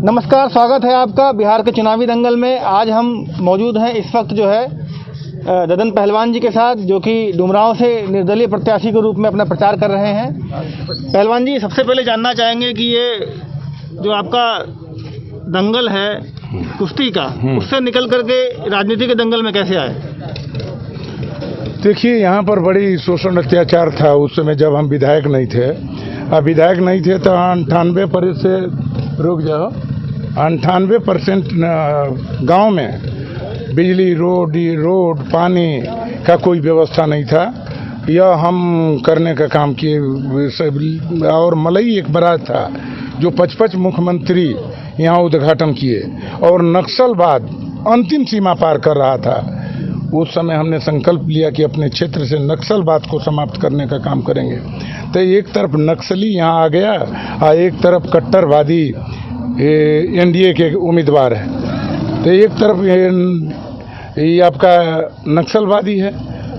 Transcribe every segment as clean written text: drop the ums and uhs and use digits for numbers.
नमस्कार, स्वागत है आपका बिहार के चुनावी दंगल में। आज हम मौजूद हैं इस वक्त जो है ददन पहलवान जी के साथ, जो कि डुमरांव से निर्दलीय प्रत्याशी के रूप में अपना प्रचार कर रहे हैं। पहलवान जी, सबसे पहले जानना चाहेंगे कि ये जो आपका दंगल है कुश्ती का, उससे निकल करके राजनीति के दंगल में कैसे आए? देखिए, यहाँ पर बड़ी शोषण अत्याचार था उस समय जब हम विधायक नहीं थे। अब विधायक नहीं थे तो 98% से रुक जाओ 98% गांव में बिजली, रोड, पानी का कोई व्यवस्था नहीं था। यह हम करने का काम किए। और मलई एक बराज था जो 55 मुख्यमंत्री यहाँ उद्घाटन किए और नक्सलवाद अंतिम सीमा पार कर रहा था। उस समय हमने संकल्प लिया कि अपने क्षेत्र से नक्सलवाद को समाप्त करने का काम करेंगे। तो एक तरफ नक्सली यहाँ आ गया और एक तरफ कट्टरवादी एनडीए के उम्मीदवार है। तो एक तरफ ये आपका नक्सलवादी है।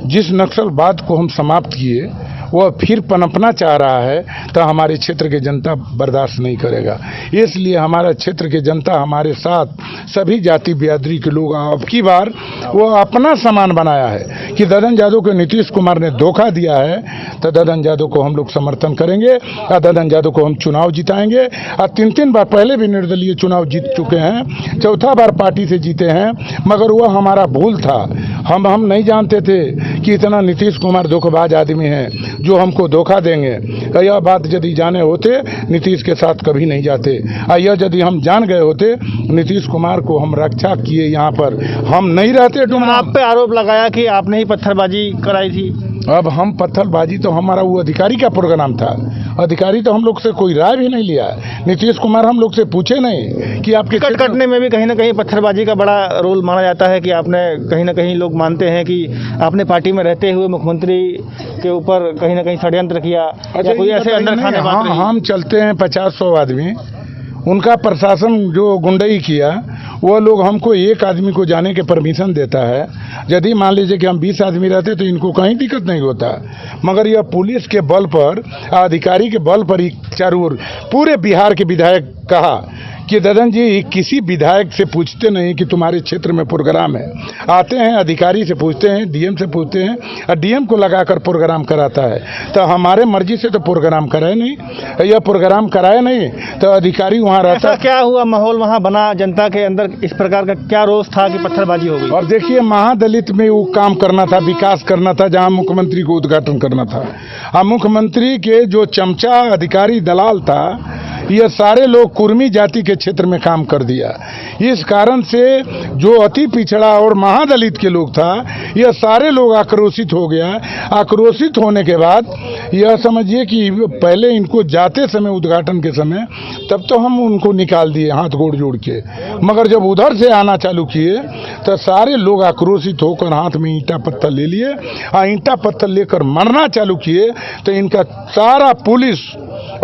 जिस नक्सलवाद को हम समाप्त किए वह फिर पनपना चाह रहा है, तो हमारे क्षेत्र के जनता बर्दाश्त नहीं करेगा। इसलिए हमारा क्षेत्र के जनता हमारे साथ, सभी जाति बिरादरी के लोग अब की बार वो अपना सामान बनाया है कि ददन यादव को नीतीश कुमार ने धोखा दिया है, तो ददन यादव को हम लोग समर्थन करेंगे और ददन यादव को हम चुनाव जिताएंगे। और 3 बार पहले भी निर्दलीय चुनाव जीत चुके हैं, 4था बार पार्टी से जीते हैं, मगर वह हमारा भूल था। हम नहीं जानते थे कि इतना नीतीश कुमार धोखेबाज आदमी है जो हमको धोखा देंगे। यह बात यदि जाने होते नीतीश के साथ कभी नहीं जाते। यह यदि हम जान गए होते नीतीश कुमार को हम रक्षा किए, यहाँ पर हम नहीं रहते। आप पे आरोप लगाया कि आपने ही पत्थरबाजी कराई थी। अब हम पत्थरबाजी तो हमारा वो अधिकारी का प्रोग्राम था। अधिकारी तो हम लोग से कोई राय भी नहीं लिया। नीतीश कुमार हम लोग से पूछे नहीं कि आपके टिकट कटने में भी कहीं ना कहीं पत्थरबाजी का बड़ा रोल माना जाता है कि आपने कहीं ना कहीं, लोग मानते हैं कि आपने पार्टी में रहते हुए मुख्यमंत्री के ऊपर कहीं ना कहीं षड्यंत्र किया। अच्छा, कोई ऐसे अंदर खाने बात नहीं। हम चलते हैं 50-100 आदमी, उनका प्रशासन जो गुंडई किया, वो लोग हमको एक आदमी को जाने के परमिशन देता है। यदि मान लीजिए कि हम 20 आदमी रहते तो इनको कहीं दिक्कत नहीं होता, मगर यह पुलिस के बल पर, अधिकारी के बल पर ही चारों ओर पूरे बिहार के विधायक कहा कि ददन जी किसी विधायक से पूछते नहीं कि तुम्हारे क्षेत्र में प्रोग्राम है। आते हैं अधिकारी से पूछते हैं, डीएम से पूछते हैं और डीएम को लगाकर प्रोग्राम कराता है। तो हमारे मर्जी से तो प्रोग्राम कराए नहीं, यह प्रोग्राम कराए नहीं तो अधिकारी वहाँ रहता। क्या हुआ माहौल वहाँ बना जनता के अंदर? इस प्रकार का क्या रोष था कि पत्थरबाजी हो गई? और देखिए, महादलित में वो काम करना था, विकास करना था, जहाँ मुख्यमंत्री को उद्घाटन करना था। मुख्यमंत्री के जो चमचा अधिकारी दलाल था, यह सारे लोग कुर्मी जाति के क्षेत्र में काम कर दिया। इस कारण से जो अति पिछड़ा और महादलित के लोग था, यह सारे लोग आक्रोशित हो गया। आक्रोशित होने के बाद यह समझिए कि पहले इनको जाते समय, उद्घाटन के समय, तब तो हम उनको निकाल दिए हाथ गोड़ जोड़ के, मगर जब उधर से आना चालू किए तो सारे लोग आक्रोशित होकर हाथ में ईंटा पत्थर ले लिए और ईंटा पत्थर लेकर मरना चालू किए। तो इनका सारा पुलिस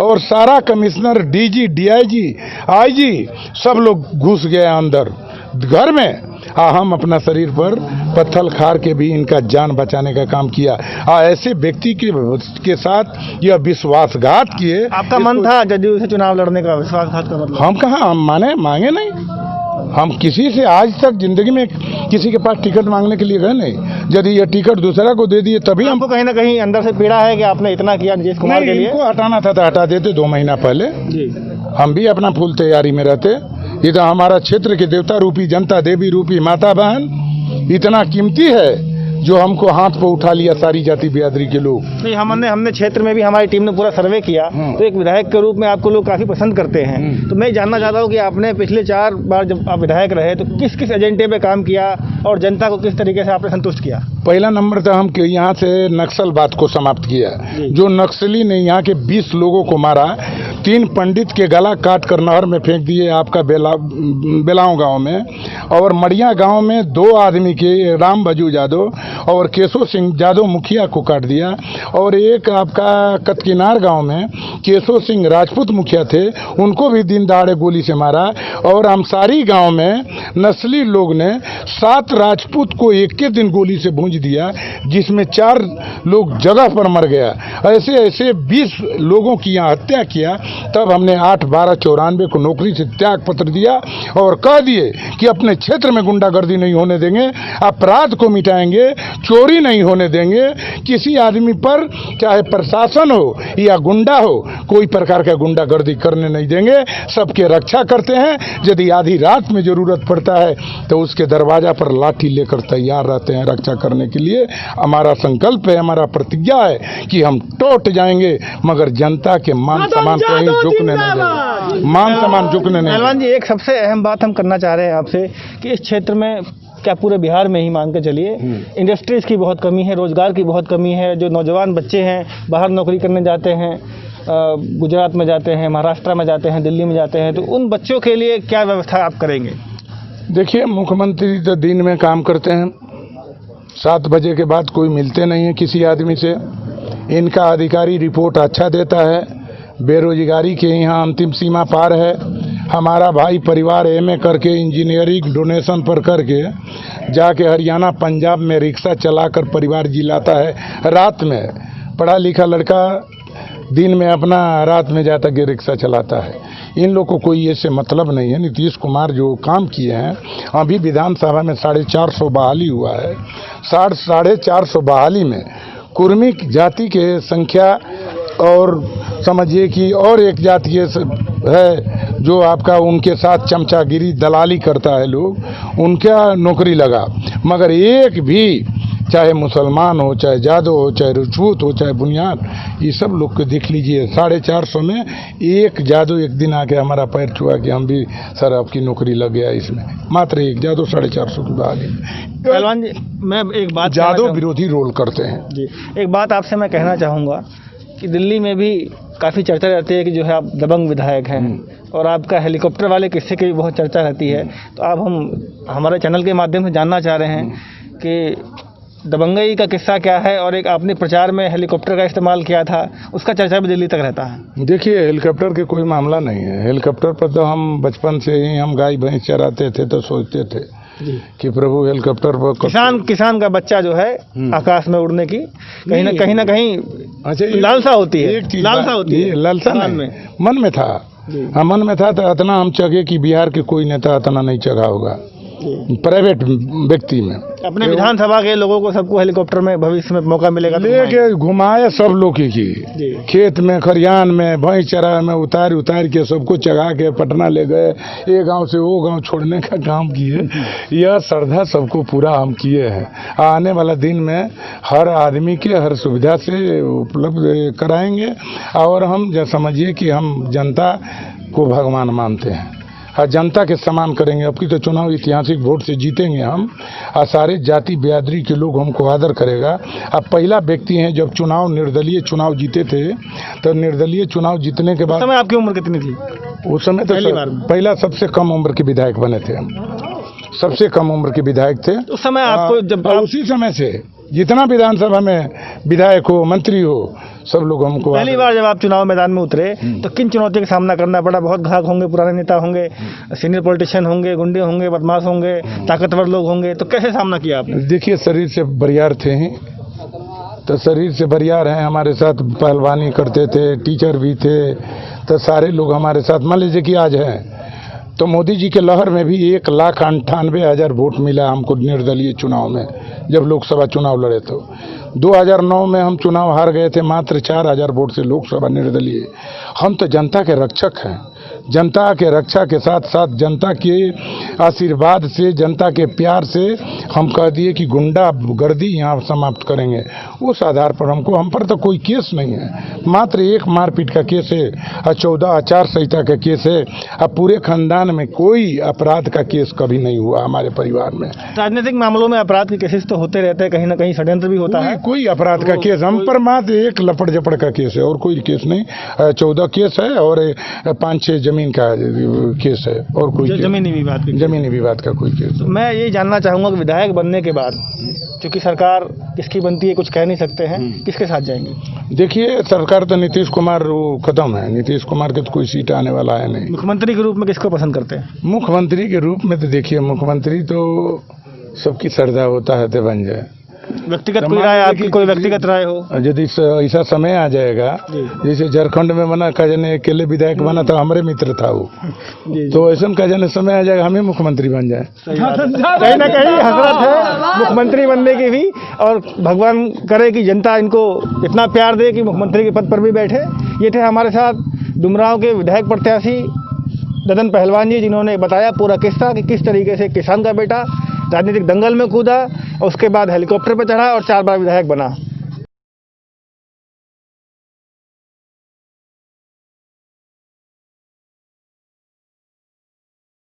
और सारा कमिश्नर, डीजी, डीआईजी, आईजी सब लोग घुस गए अंदर घर में। हम अपना शरीर पर पत्थर खार के भी इनका जान बचाने का काम किया। ऐसे व्यक्ति के साथ यह विश्वासघात किए। आपका मन था जदयू से चुनाव लड़ने का? विश्वासघात का मतलब? हम कहाँ, हम मांगे नहीं। हम किसी से आज तक जिंदगी में किसी के पास टिकट मांगने के लिए गए नहीं। यदि ये टिकट दूसरा को दे दिए तभी हमको कहीं ना कहीं अंदर से पीड़ा है कि आपने इतना किया नीतीश कुमार के लिए। इनको हटाना था तो हटा देते 2 महीना पहले जी। हम भी अपना फुल तैयारी में रहते। ये तो हमारा क्षेत्र के देवता रूपी, जनता देवी रूपी माता बहन इतना कीमती है जो हमको हाथ पर उठा लिया सारी जाति बिरादरी के लोग। नहीं, हमने क्षेत्र में भी, हमारी टीम ने पूरा सर्वे किया, तो एक विधायक के रूप में आपको लोग काफ़ी पसंद करते हैं। तो मैं जानना चाहता हूँ कि आपने पिछले 4 बार जब आप विधायक रहे तो किस किस एजेंडे पे काम किया और जनता को किस तरीके से आपने संतुष्ट किया? पहला नंबर तो हम यहाँ से नक्सलवाद को समाप्त किया। जो नक्सली ने यहाँ के 20 लोगों को मारा, 3 पंडित के गला काट कर नहर में फेंक दिए आपका बेलाओं गाँव में, और मड़िया गाँव में 2 आदमी के, राम बजू यादव और केशव सिंह यादव मुखिया को काट दिया, और एक आपका कतकिनार गांव में केशव सिंह राजपूत मुखिया थे, उनको भी दिन दहाड़े गोली से मारा। और अंसारी गांव में नस्ली लोग ने 7 राजपूत को एक के दिन गोली से भूंज दिया, जिसमें 4 लोग जगह पर मर गया। ऐसे ऐसे 20 लोगों की यहाँ हत्या किया। तब हमने 8/12/94 को नौकरी से त्याग पत्र दिया और कह दिए कि अपने क्षेत्र में गुंडागर्दी नहीं होने देंगे, अपराध को मिटाएंगे, चोरी नहीं होने देंगे, किसी आदमी पर चाहे प्रशासन हो या गुंडा हो, कोई प्रकार का गुंडागर्दी करने नहीं देंगे, सबके रक्षा करते हैं। यदि आधी रात में जरूरत पड़ता है तो उसके दरवाजा पर लाठी लेकर तैयार रहते हैं रक्षा करने के लिए। हमारा संकल्प है, हमारा प्रतिज्ञा है कि हम टूट जाएंगे मगर जनता के मान सम्मान को ही झुकने नहीं देंगे, मान सम्मान झुकने नहीं। पहलवान जी, एक सबसे अहम बात हम करना चाह रहे हैं आपसे कि इस क्षेत्र में, क्या पूरे बिहार में ही मान के चलिए, इंडस्ट्रीज की बहुत कमी है, रोजगार की बहुत कमी है। जो नौजवान बच्चे हैं बाहर नौकरी करने जाते हैं, गुजरात में जाते हैं, महाराष्ट्र में जाते हैं, दिल्ली में जाते हैं, तो उन बच्चों के लिए क्या व्यवस्था आप करेंगे? देखिए, मुख्यमंत्री तो दिन में काम करते हैं, 7 बजे के बाद कोई मिलते नहीं है किसी आदमी से। इनका अधिकारी रिपोर्ट अच्छा देता है, बेरोजगारी के यहाँ अंतिम सीमा पार है। हमारा भाई परिवार एमए करके इंजीनियरिंग डोनेशन पर करके जाके हरियाणा पंजाब में रिक्शा चलाकर परिवार जिलाता है। रात में पढ़ा लिखा लड़का दिन में अपना, रात में जाता के रिक्शा चलाता है। इन लोग को कोई ऐसे मतलब नहीं है। नीतीश कुमार जो काम किए हैं, अभी विधानसभा में 450 बहाली हुआ है। 450 बहाली में कुर्मी जाति के संख्या और समझिए कि और एक जाति है जो आपका उनके साथ चमचागिरी दलाली करता है लोग, उनका नौकरी लगा। मगर एक भी, चाहे मुसलमान हो, चाहे जादव हो, चाहे राजपूत हो, चाहे बुनियाद, ये सब लोग को देख लीजिए। 450 में एक जादव एक दिन आके हमारा पैर छुआ कि हम भी सर आपकी नौकरी लग गया इसमें। मात्र एक जादव 450 की बहाली। पहलवान जी, मैं एक बात, जादव विरोधी रोल करते हैं जी। एक बात आपसे मैं कहना चाहूँगा कि दिल्ली में भी काफ़ी चर्चा रहती है कि जो है आप दबंग विधायक हैं और आपका हेलीकॉप्टर वाले किस्से की भी बहुत चर्चा रहती है। तो आप हमारे चैनल के माध्यम से जानना चाह रहे हैं कि दबंगई का किस्सा क्या है, और एक आपने प्रचार में हेलीकॉप्टर का इस्तेमाल किया था, उसका चर्चा भी दिल्ली तक रहता है। देखिए, हेलीकॉप्टर के कोई मामला नहीं है। हेलीकॉप्टर पर तो हम बचपन से ही, हम गाय भैंस चराते थे तो सोचते थे कि प्रभु हेलीकॉप्टर पर किसान का बच्चा जो है आकाश में उड़ने की कहीं ना कहीं अच्छा लालसा होती है। लालसा होती है, लालसा मन में था। हाँ, मन में था। तो इतना हम चगे कि बिहार के कोई नेता इतना नहीं चगा होगा प्राइवेट व्यक्ति में। अपने विधानसभा के लोगों को सबको हेलीकॉप्टर में भविष्य में मौका मिलेगा लेके घुमाए सब लोग की खेत में, खरियान में, भैंस चरा में उतार के सबको चगा के पटना ले गए। एक गांव से वो गांव छोड़ने का काम किए। यह श्रद्धा सबको पूरा हम किए हैं। आने वाला दिन में हर आदमी के हर सुविधा से उपलब्ध कराएंगे। और हम समझिए कि हम जनता को भगवान मानते हैं और जनता के समान करेंगे। अब की तो चुनाव ऐतिहासिक वोट से जीतेंगे हम, और सारे जाति बिरादरी के लोग हमको आदर करेगा। अब पहला व्यक्ति हैं, जब निर्दलीय चुनाव जीते थे, तो निर्दलीय चुनाव जीतने के बाद, उस समय आपकी उम्र कितनी थी? उस समय तो पहला सबसे कम उम्र के विधायक बने थे हम, सबसे कम उम्र के विधायक थे उस समय। आपको जब उसी समय से जितना विधानसभा में विधायक हो, मंत्री हो, सब लोग हमको। पहली बार जब आप चुनाव मैदान में उतरे तो किन चुनौतियों का सामना करना पड़ा? बहुत घाघ होंगे, पुराने नेता होंगे, सीनियर पॉलिटिशियन होंगे, गुंडे होंगे, बदमाश होंगे, ताकतवर लोग होंगे, तो कैसे सामना किया आपने? देखिए, शरीर से बरियार थे ही, तो शरीर से बरियार हैं। हमारे साथ पहलवानी करते थे, टीचर भी थे, तो सारे लोग हमारे साथ। मान लीजिए कि आज हैं तो मोदी जी के लहर में भी 1,98,000 वोट मिला हमको निर्दलीय चुनाव में। जब लोकसभा चुनाव लड़े तो 2009 में हम चुनाव हार गए थे मात्र 4,000 वोट से लोकसभा निर्दलीय। हम तो जनता के रक्षक हैं। जनता के रक्षा के साथ साथ जनता के आशीर्वाद से, जनता के प्यार से हम कह दिए कि गुंडागर्दी यहाँ समाप्त करेंगे। उस आधार पर हम पर तो कोई केस नहीं है, मात्र एक मारपीट का केस है और 14 आचार संहिता का केस है। अब पूरे खानदान में कोई अपराध का केस कभी नहीं हुआ हमारे परिवार में। राजनीतिक मामलों में अपराध के केसेस तो होते रहते हैं, कहीं ना कहीं षड्यंत्र भी होता है। कोई अपराध का केस हम पर मात्र एक लपड़ झपड़ का केस है और कोई केस नहीं। 14 केस है और 5-6 जमीन का केस है और कोई जमीनी विवाद की। जमीनी विवाद का कोई केस। तो मैं ये जानना चाहूँगा कि विधायक बनने के बाद क्योंकि सरकार किसकी बनती है कुछ कह नहीं सकते हैं, किसके साथ जाएंगे? देखिए, सरकार तो नीतीश कुमार वो खत्म है, नीतीश कुमार के तो कोई सीट आने वाला है नहीं। मुख्यमंत्री के रूप में किसको पसंद करते हैं? मुख्यमंत्री के रूप में तो देखिए, मुख्यमंत्री तो सबकी श्रद्धा होता है तो बन जाए। व्यक्तिगत कोई राय, आपकी कोई व्यक्तिगत राय हो? यदि ऐसा समय आ जाएगा, जैसे झारखंड में बना का जने अकेले विधायक बना था, हमारे मित्र था वो, तो ऐसा का जने समय आ जाएगा हमें मुख्यमंत्री बन जाए। कहीं ना कहीं हसरत है मुख्यमंत्री बनने की भी, और भगवान करे कि जनता इनको इतना प्यार दे कि मुख्यमंत्री के पद पर भी बैठे। ये थे हमारे साथ डुमरांव के विधायक प्रत्याशी ददन पहलवान जी, जिन्होंने बताया पूरा किस्सा कि किस तरीके से किसान का बेटा राजनीतिक दंगल में कूदा और उसके बाद हेलीकॉप्टर पर चढ़ा और 4 बार विधायक बना।